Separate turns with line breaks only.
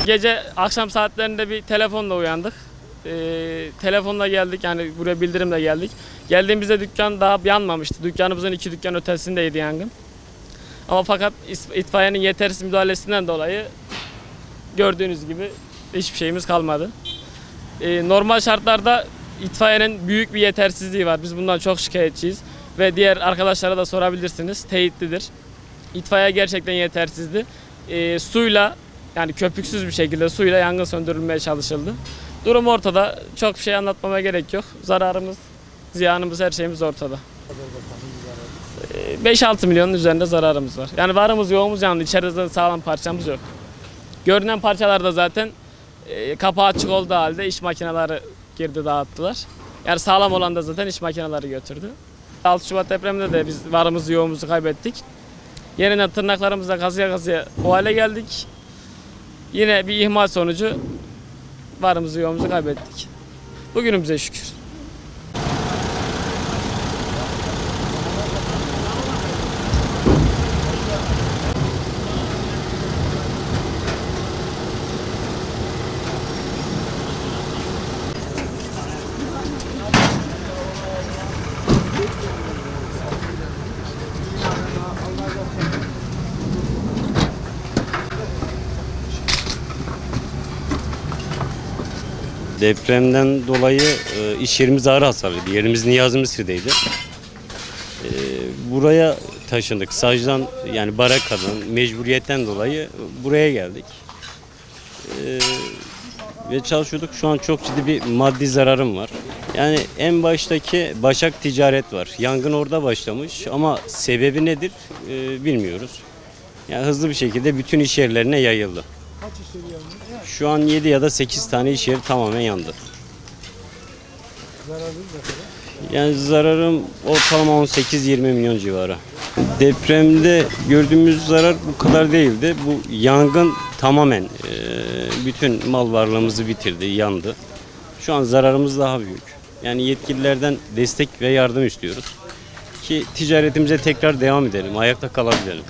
Gece akşam saatlerinde bir telefonla uyandık. Telefonla geldik, yani buraya bildirimle geldik. Geldiğimizde dükkan daha yanmamıştı. Dükkanımızın 2 dükkan ötesindeydi yangın. Ama fakat itfaiyenin yetersiz müdahalesinden dolayı gördüğünüz gibi hiçbir şeyimiz kalmadı. Normal şartlarda itfaiyenin büyük bir yetersizliği var. Biz bundan çok şikayetçiyiz. Ve diğer arkadaşlara da sorabilirsiniz. Teyitlidir. İtfaiye gerçekten yetersizdi. Suyla, yani köpüksüz bir şekilde suyla yangın söndürülmeye çalışıldı. Durum ortada. Çok bir şey anlatmama gerek yok. Zararımız, ziyanımız, her şeyimiz ortada. 5-6 milyonun üzerinde zararımız var. Yani varımız yoğumuz yandı. İçeride sağlam parçamız yok. Görünen parçalarda zaten kapağı açık olduğu halde iş makineleri girdi, dağıttılar. Yani sağlam olan da zaten iş makineleri götürdü. 6 Şubat depreminde de biz varımızı yoğumuzu kaybettik. Yeniden tırnaklarımızla kazıya kazıya o hale geldik. Yine bir ihmal sonucu varımızı yoğumuzu kaybettik. Bugünümüze şükür.
Depremden dolayı iş yerimiz ağır hasarlıydı. Yerimiz Niyazi Mısır'daydı. Buraya taşındık. Sajdan, yani barakadan, mecburiyetten dolayı buraya geldik. Ve çalışıyorduk. Şu an çok ciddi bir maddi zararım var. Yani en baştaki Başak Ticaret var. Yangın orada başlamış ama sebebi nedir bilmiyoruz. Yani hızlı bir şekilde bütün iş yerlerine yayıldı.
Kaç iş yeri yandı?
Şu an 7 ya da 8 tane iş yeri tamamen yandı.
Zararlı ne kadar?
Yani zararım ortalama 18-20 milyon civarı. Depremde gördüğümüz zarar bu kadar değildi. Bu yangın tamamen bütün mal varlığımızı bitirdi, yandı. Şu an zararımız daha büyük. Yani yetkililerden destek ve yardım istiyoruz ki ticaretimize tekrar devam edelim, ayakta kalabilelim.